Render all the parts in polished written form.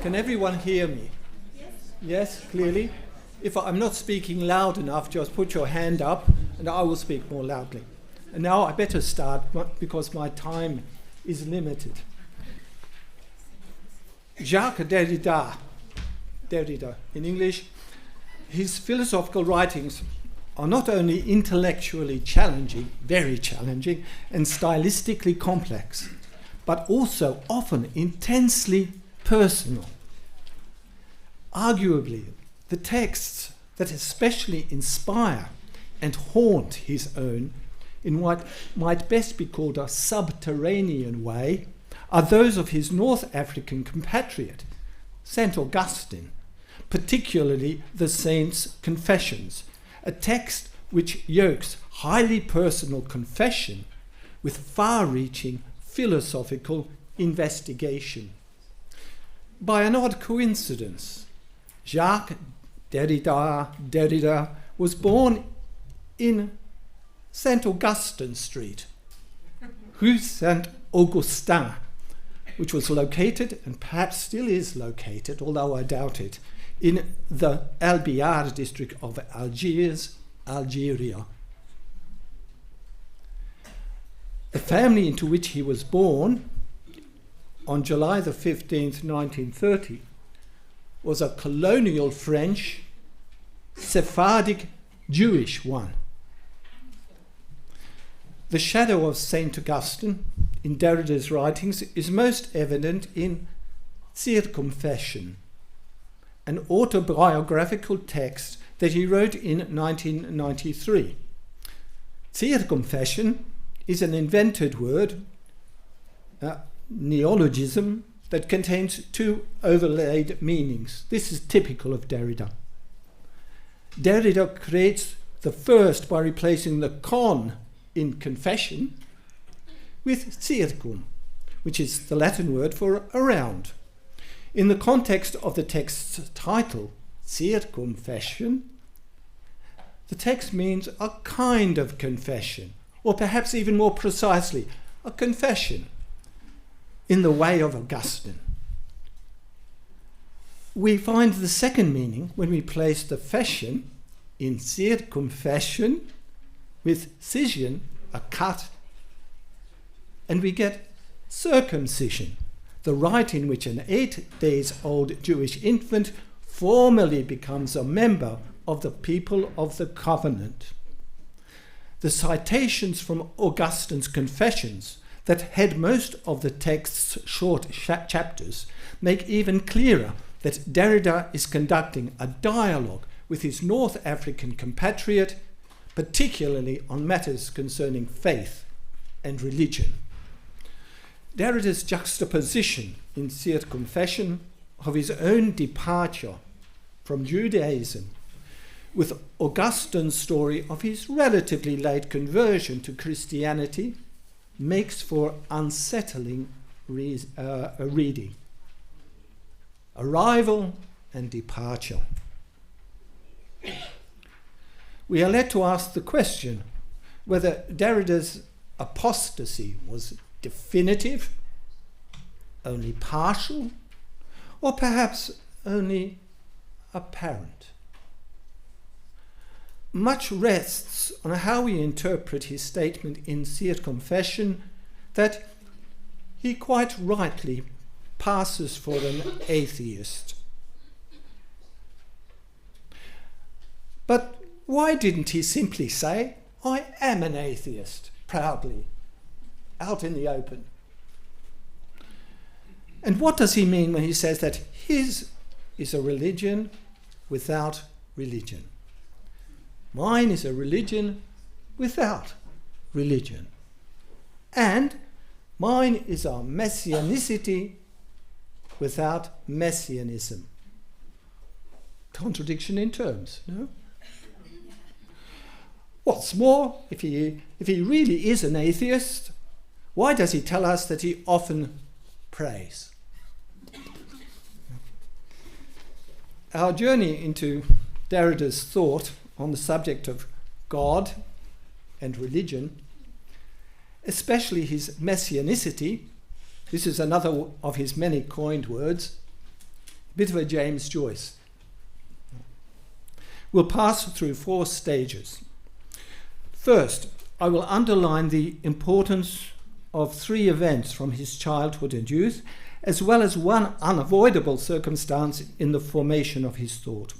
Can everyone hear me? Yes, clearly? If I'm not speaking loud enough, just put your hand up and I will speak more loudly. And now I better start because my time is limited. Jacques Derrida in English, his philosophical writings are not only intellectually challenging, very challenging, and stylistically complex, but also often intensely personal. Arguably, the texts that especially inspire and haunt his own in what might best be called a subterranean way are those of his North African compatriot, St. Augustine, particularly the Saint's Confessions, a text which yokes highly personal confession with far-reaching philosophical investigation. By an odd coincidence, Jacques Derrida was born in St. Augustine Street, Rue Saint Augustin, which was located, and perhaps still is located, although I doubt it, in the El Biar district of Algiers, Algeria. The family into which he was born on July the 15th, 1930, was a colonial French, Sephardic Jewish one. The shadow of St. Augustine in Derrida's writings is most evident in Circumfession, an autobiographical text that he wrote in 1993. Circumfession is an invented word, neologism, that contains two overlaid meanings. This is typical of Derrida. Derrida creates the first by replacing the con in confession with circum, which is the Latin word for around. In the context of the text's title, Circumfession, the text means a kind of confession, or perhaps even more precisely, a confession in the way of Augustine. We find the second meaning when we place the fession in circumfession with scission, a cut, and we get circumcision, the rite in which an 8 days old Jewish infant formally becomes a member of the people of the covenant. The citations from Augustine's Confessions that head most of the text's short chapters make even clearer that Derrida is conducting a dialogue with his North African compatriot, particularly on matters concerning faith and religion. Derrida's juxtaposition in Circumfession of his own departure from Judaism with Augustine's story of his relatively late conversion to Christianity makes for unsettling reading. Arrival and departure. We are led to ask the question whether Derrida's apostasy was definitive, only partial, or perhaps only apparent. Much rests on how we interpret his statement in Circumfession that he quite rightly passes for an atheist. But why didn't he simply say, "I am an atheist," proudly, out in the open? And what does he mean when he says that his is a religion without religion? Mine is a religion without religion. And mine is a messianicity without messianism. Contradiction in terms, no? What's more, if he really is an atheist, why does he tell us that he often prays? Our journey into Derrida's thought on the subject of God and religion, especially his messianicity, this is another of his many coined words, bit of a James Joyce. We'll pass through 4 stages. First, I will underline the importance of 3 events from his childhood and youth, as well as one unavoidable circumstance in the formation of his thought.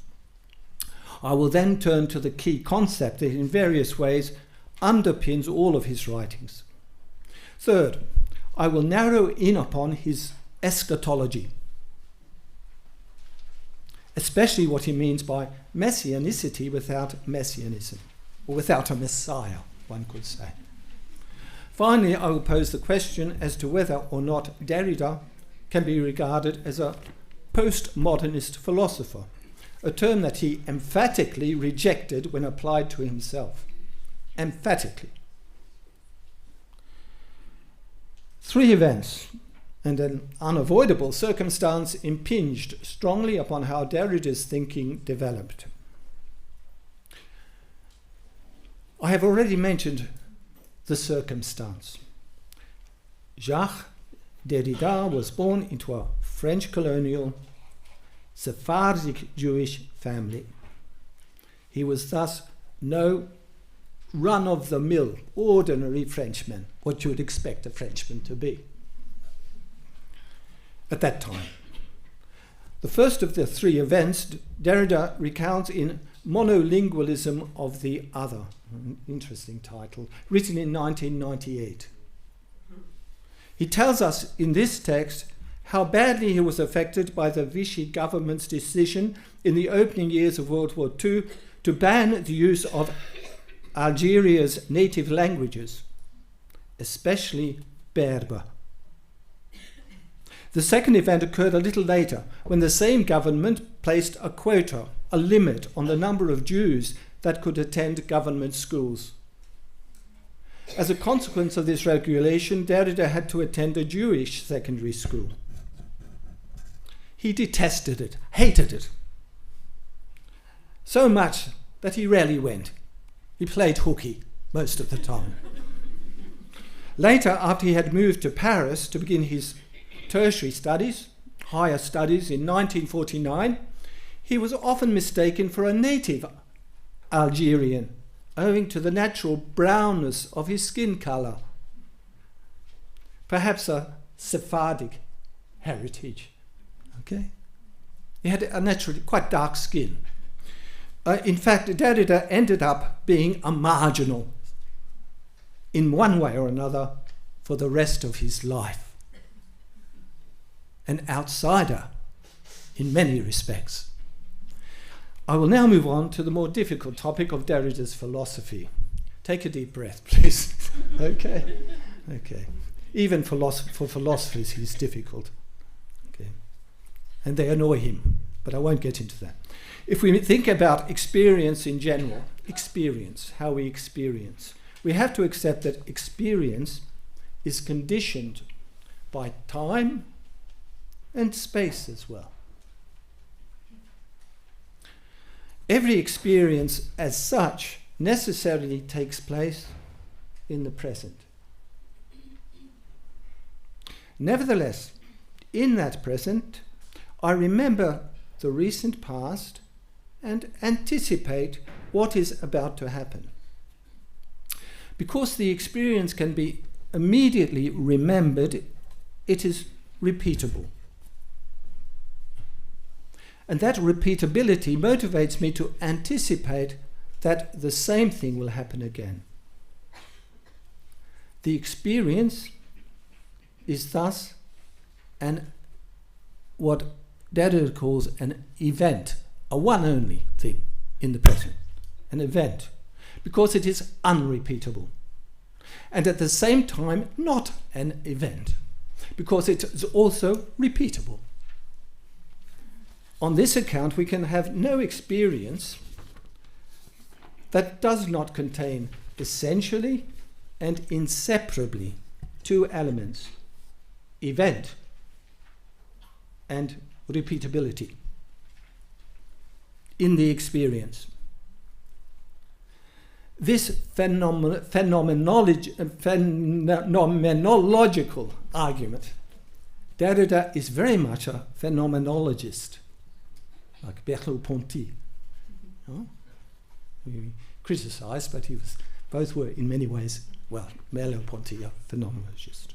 I will then turn to the key concept that in various ways underpins all of his writings. Third, I will narrow in upon his eschatology, especially what he means by messianicity without messianism, or without a Messiah, one could say. Finally, I will pose the question as to whether or not Derrida can be regarded as a postmodernist philosopher, a term that he emphatically rejected when applied to himself. Emphatically. 3 events and an unavoidable circumstance impinged strongly upon how Derrida's thinking developed. I have already mentioned the circumstance. Jacques Derrida was born into a French colonial Sephardic Jewish family. He was thus no run-of-the-mill, ordinary Frenchman, what you would expect a Frenchman to be at that time. The first of the 3 events Derrida recounts in Monolingualism of the Other, an interesting title, written in 1998. He tells us in this text how badly he was affected by the Vichy government's decision in the opening years of World War II to ban the use of Algeria's native languages, especially Berber. The second event occurred a little later, when the same government placed a quota, a limit on the number of Jews that could attend government schools. As a consequence of this regulation, Derrida had to attend a Jewish secondary school. He detested it, hated it, so much that he rarely went. He played hooky most of the time. Later, after he had moved to Paris to begin his tertiary studies, higher studies in 1949, he was often mistaken for a native Algerian, owing to the natural brownness of his skin colour. Perhaps a Sephardic heritage. Okay? He had a naturally quite dark skin. In fact, Derrida ended up being a marginal in one way or another for the rest of his life. An outsider in many respects. I will now move on to the more difficult topic of Derrida's philosophy. Take a deep breath, please. Okay. Even for philosophers, he's difficult. Okay. And they annoy him, but I won't get into that. If we think about experience in general, how we experience, we have to accept that experience is conditioned by time and space as well. Every experience as such necessarily takes place in the present. Nevertheless, in that present, I remember the recent past and anticipate what is about to happen. Because the experience can be immediately remembered, it is repeatable. And that repeatability motivates me to anticipate that the same thing will happen again. The experience is thus what Derrida calls an event, a one only thing in the present, an event, because it is unrepeatable. And at the same time, not an event, because it is also repeatable. On this account, we can have no experience that does not contain essentially and inseparably 2 elements, event and repeatability in the experience. This phenomenological argument, Derrida is very much a phenomenologist, like Merleau-Ponty. We criticized, but both were in many ways, well, Merleau-Ponty, a phenomenologist.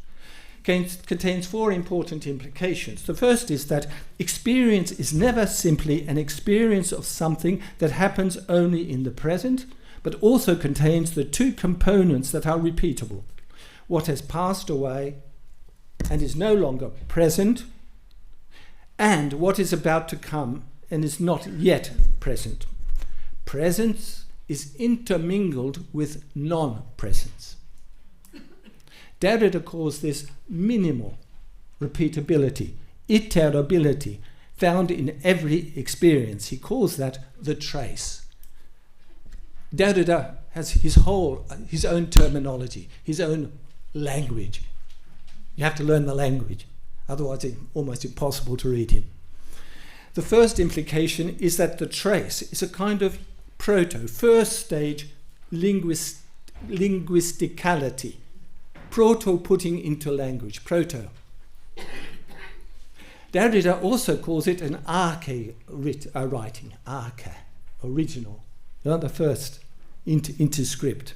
Contains four important implications. The first is that experience is never simply an experience of something that happens only in the present, but also contains the two components that are repeatable: what has passed away and is no longer present, and what is about to come and is not yet present. Presence is intermingled with non-presence. Derrida calls this minimal repeatability, iterability, found in every experience. He calls that the trace. Derrida has his own terminology, his own language. You have to learn the language, otherwise it's almost impossible to read him. The first implication is that the trace is a kind of first stage linguisticality, proto-putting into language, proto. Derrida also calls it an arche writing, arche, original, not the first into script.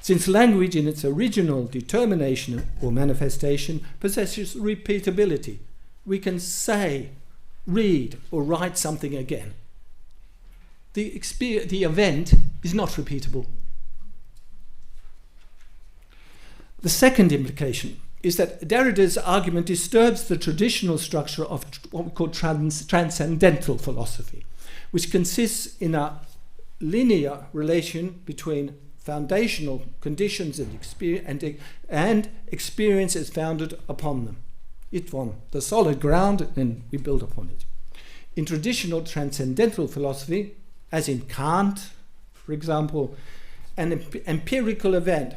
Since language in its original determination or manifestation possesses repeatability, we can say, read, or write something again. The event is not repeatable. The second implication is that Derrida's argument disturbs the traditional structure of what we call transcendental philosophy, which consists in a linear relation between foundational conditions and experience is founded upon them. It's on the solid ground and we build upon it. In traditional transcendental philosophy, as in Kant, for example, an empirical event,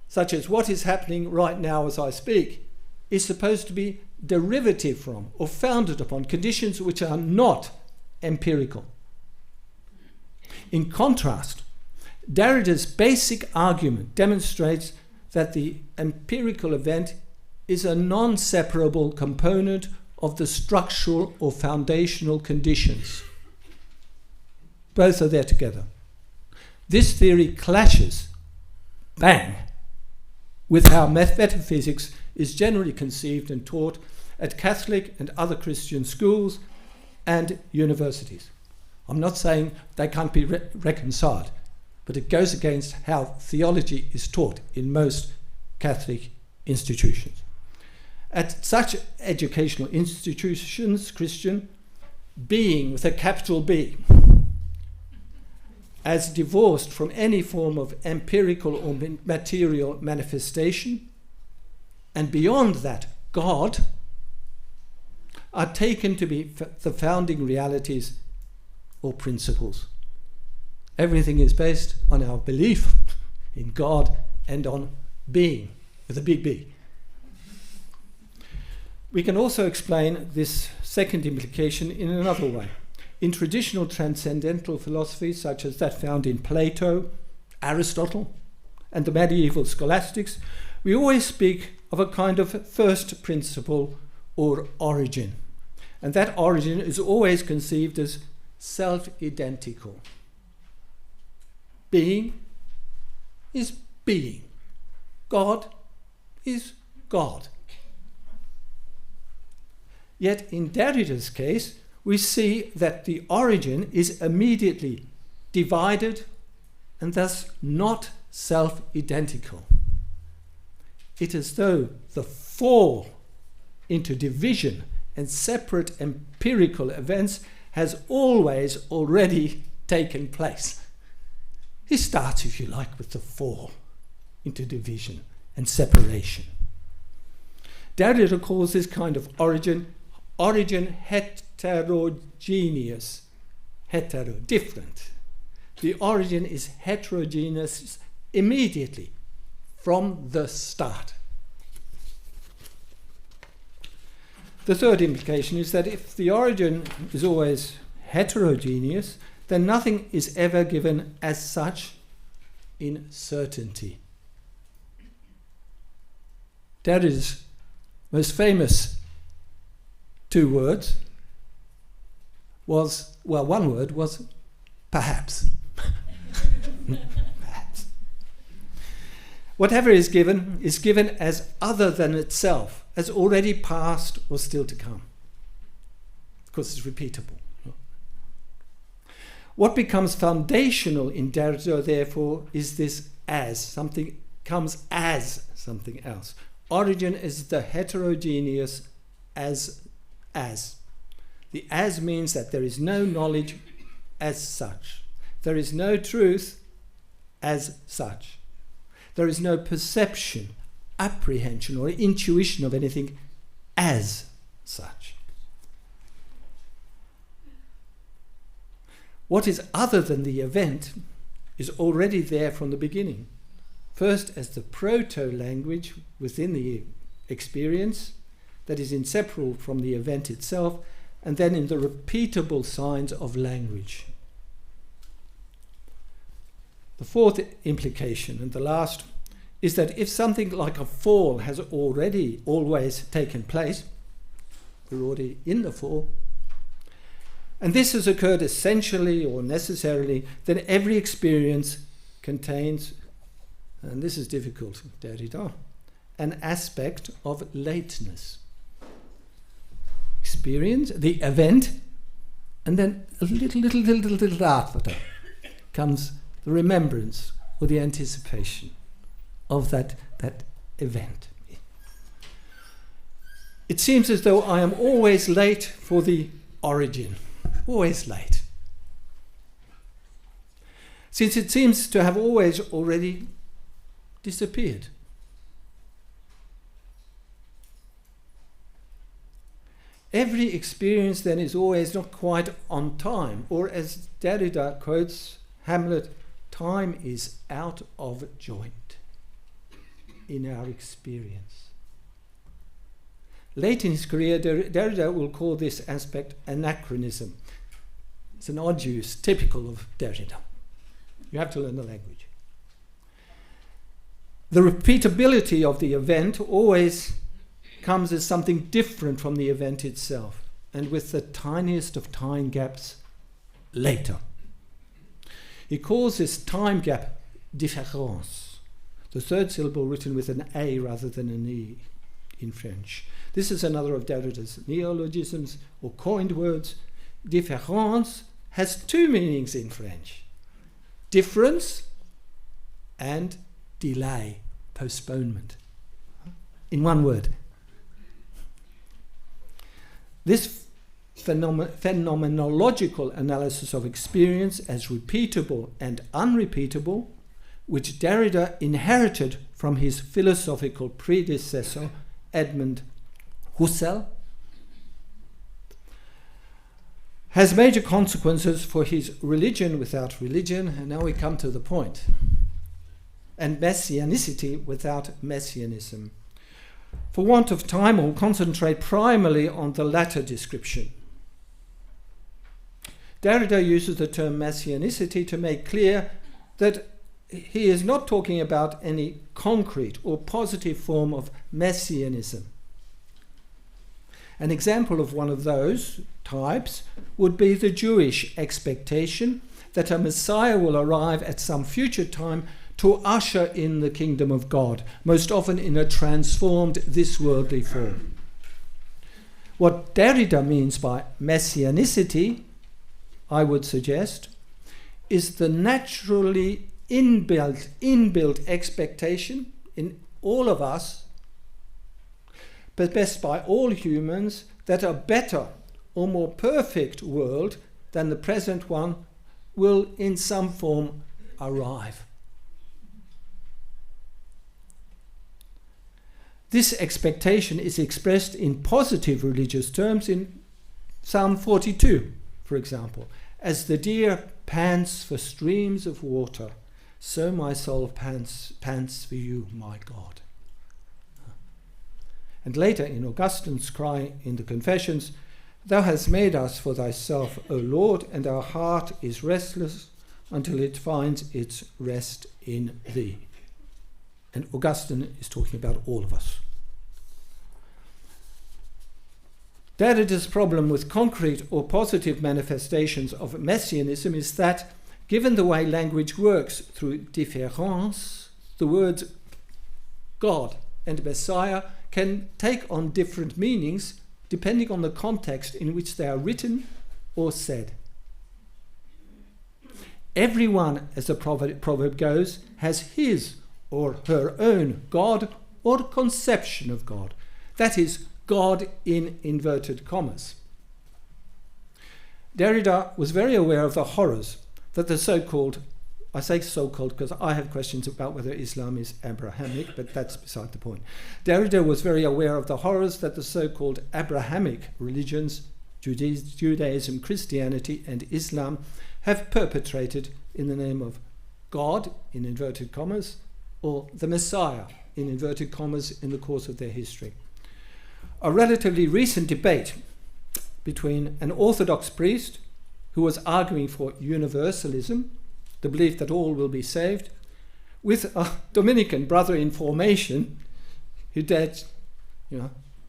such as what is happening right now as I speak, is supposed to be derivative from or founded upon conditions which are not empirical. In contrast, Derrida's basic argument demonstrates that the empirical event is a non-separable component of the structural or foundational conditions. Both are there together. This theory clashes, bang, with how metaphysics is generally conceived and taught at Catholic and other Christian schools and universities. I'm not saying they can't be reconciled, but it goes against how theology is taught in most Catholic institutions. At such educational institutions, Christian, being with a capital B, as divorced from any form of empirical or material manifestation, and beyond that, God, are taken to be the founding realities or principles. Everything is based on our belief in God and on being, with a big B. We can also explain this second implication in another way. In traditional transcendental philosophy, such as that found in Plato, Aristotle, and the medieval scholastics, we always speak of a kind of first principle or origin. And that origin is always conceived as self-identical. Being is being. God is God. Yet in Derrida's case, we see that the origin is immediately divided and thus not self-identical. It is as though the fall into division and separate empirical events has always already taken place. It starts, if you like, with the fall into division and separation. Derrida calls this kind of origin heterogeneous, different. The origin is heterogeneous immediately, from the start. The third implication is that if the origin is always heterogeneous, then nothing is ever given as such in certainty. Derrida's most famous two words was, well, one word was perhaps. Perhaps. Whatever is given as other than itself, as already past or still to come. Because it's repeatable. What becomes foundational in Derrida, therefore, is this as. Something comes as something else. Origin is the heterogeneous as. The as means that there is no knowledge as such. There is no truth as such. There is no perception, apprehension, or intuition of anything as such. What is other than the event is already there from the beginning. First as the proto-language within the experience that is inseparable from the event itself, and then in the repeatable signs of language. The fourth implication, and the last, is that if something like a fall has always taken place, we're already in the fall, and this has occurred essentially or necessarily, then every experience contains, and this is difficult, Derrida, an aspect of lateness. Experience, the event, and then a little after comes the remembrance or the anticipation of that event. It seems as though I am always late for the origin, always late. Since it seems to have always already disappeared. Every experience then is always not quite on time, or as Derrida quotes Hamlet, time is out of joint in our experience. Late in his career, Derrida will call this aspect anachronism. It's an odd use, typical of Derrida. You have to learn the language. The repeatability of the event always comes as something different from the event itself, and with the tiniest of time gaps later. He calls this time gap différence, the third syllable written with an A rather than an E in French. This is another of Derrida's neologisms or coined words. Différence has two meanings in French: difference and delay, postponement. In one word. This phenomenological analysis of experience as repeatable and unrepeatable, which Derrida inherited from his philosophical predecessor, Edmund Husserl, has major consequences for his religion without religion, and now we come to the point, and messianicity without messianism. For want of time, I'll concentrate primarily on the latter description. Derrida uses the term messianicity to make clear that he is not talking about any concrete or positive form of messianism. An example of one of those types would be the Jewish expectation that a Messiah will arrive at some future time to usher in the kingdom of God, most often in a transformed this-worldly form. What Derrida means by messianicity, I would suggest, is the naturally inbuilt expectation in all of us, but best by all humans, that a better or more perfect world than the present one will in some form arrive. This expectation is expressed in positive religious terms in Psalm 42, for example. As the deer pants for streams of water, so my soul pants for you, my God. And later in Augustine's cry in the Confessions, Thou hast made us for thyself, O Lord, and our heart is restless until it finds its rest in thee. And Augustine is talking about all of us. Derrida's problem with concrete or positive manifestations of messianism is that, given the way language works through différence, the words God and Messiah can take on different meanings depending on the context in which they are written or said. Everyone, as the proverb goes, has his or her own God or conception of God. That is, God in inverted commas. Derrida was very aware of the horrors that the so-called, I say so-called because I have questions about whether Islam is Abrahamic, but that's beside the point. Derrida was very aware of the horrors that the so-called Abrahamic religions, Judaism, Christianity and Islam, have perpetrated in the name of God, in inverted commas, or the Messiah, in inverted commas, in the course of their history. A relatively recent debate between an Orthodox priest who was arguing for universalism, the belief that all will be saved, with a Dominican brother in formation who dared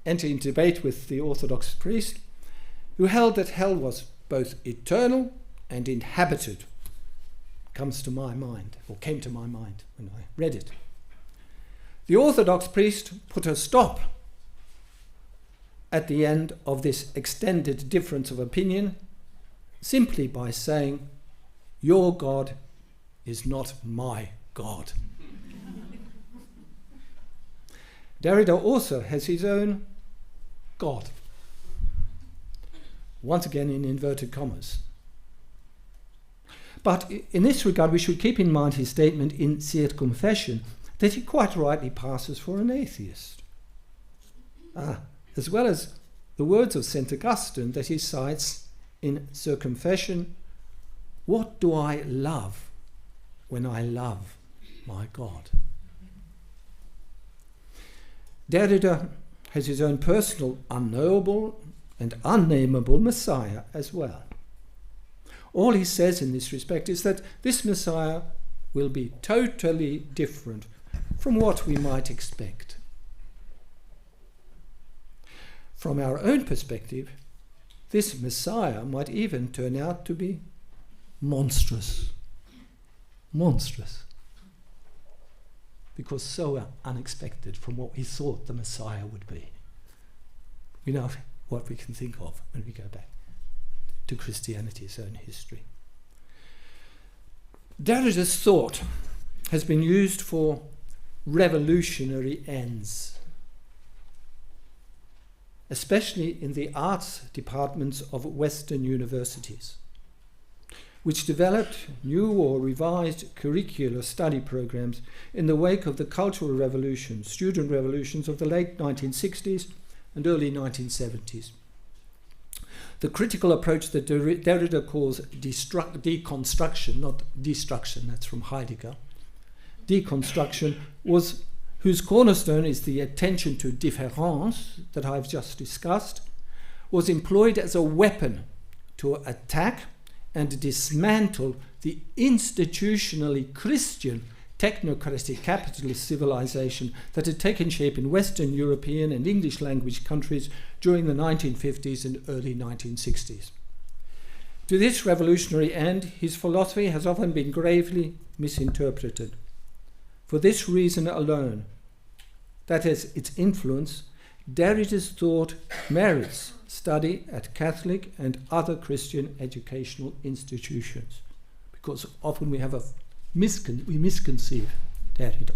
enter into debate with the Orthodox priest, who held that hell was both eternal and inhabited. Came to my mind when I read it. The Orthodox priest put a stop at the end of this extended difference of opinion simply by saying, "Your God is not my God." Derrida also has his own God, once again in inverted commas. But in this regard, we should keep in mind his statement in Circumfession that he quite rightly passes for an atheist, as well as the words of St. Augustine that he cites in Circumfession, "What do I love when I love my God?" Derrida has his own personal unknowable and unnameable Messiah as well. All he says in this respect is that this Messiah will be totally different from what we might expect. From our own perspective, this Messiah might even turn out to be monstrous. Monstrous. Because so unexpected from what we thought the Messiah would be. We know what we can think of when we go back to Christianity's own history. Derrida's thought has been used for revolutionary ends, especially in the arts departments of Western universities, which developed new or revised curricular study programs in the wake of the cultural revolutions, student revolutions of the late 1960s and early 1970s. The critical approach that Derrida calls deconstruction, not destruction, that's from Heidegger, deconstruction, whose cornerstone is the attention to différence that I've just discussed, was employed as a weapon to attack and dismantle the institutionally Christian technocratic capitalist civilization that had taken shape in Western European and English language countries during the 1950s and early 1960s. To this revolutionary end, his philosophy has often been gravely misinterpreted. For this reason alone, that is, its influence, Derrida's thought merits study at Catholic and other Christian educational institutions, because often we misconceive Derrida.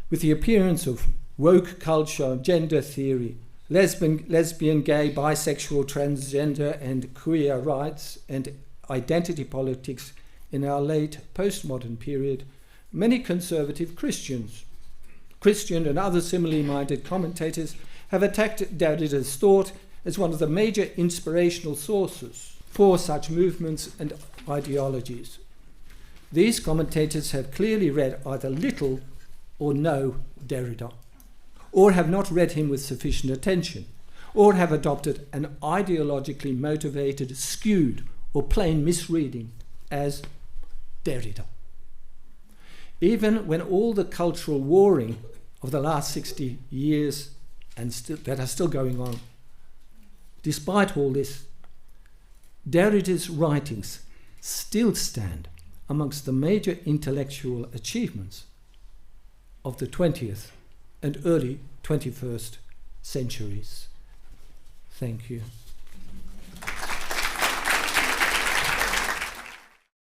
With the appearance of woke culture, gender theory, lesbian, gay, bisexual, transgender and queer rights and identity politics in our late postmodern period, many conservative Christian and other similarly minded commentators have attacked Derrida's thought as one of the major inspirational sources for such movements and ideologies. These commentators have clearly read either little or no Derrida, or have not read him with sufficient attention, or have adopted an ideologically motivated, skewed, or plain misreading as Derrida. Even when all the cultural warring of the last 60 years and that are still going on Despite all this, Derrida's writings still stand amongst the major intellectual achievements of the 20th and early 21st centuries. Thank you.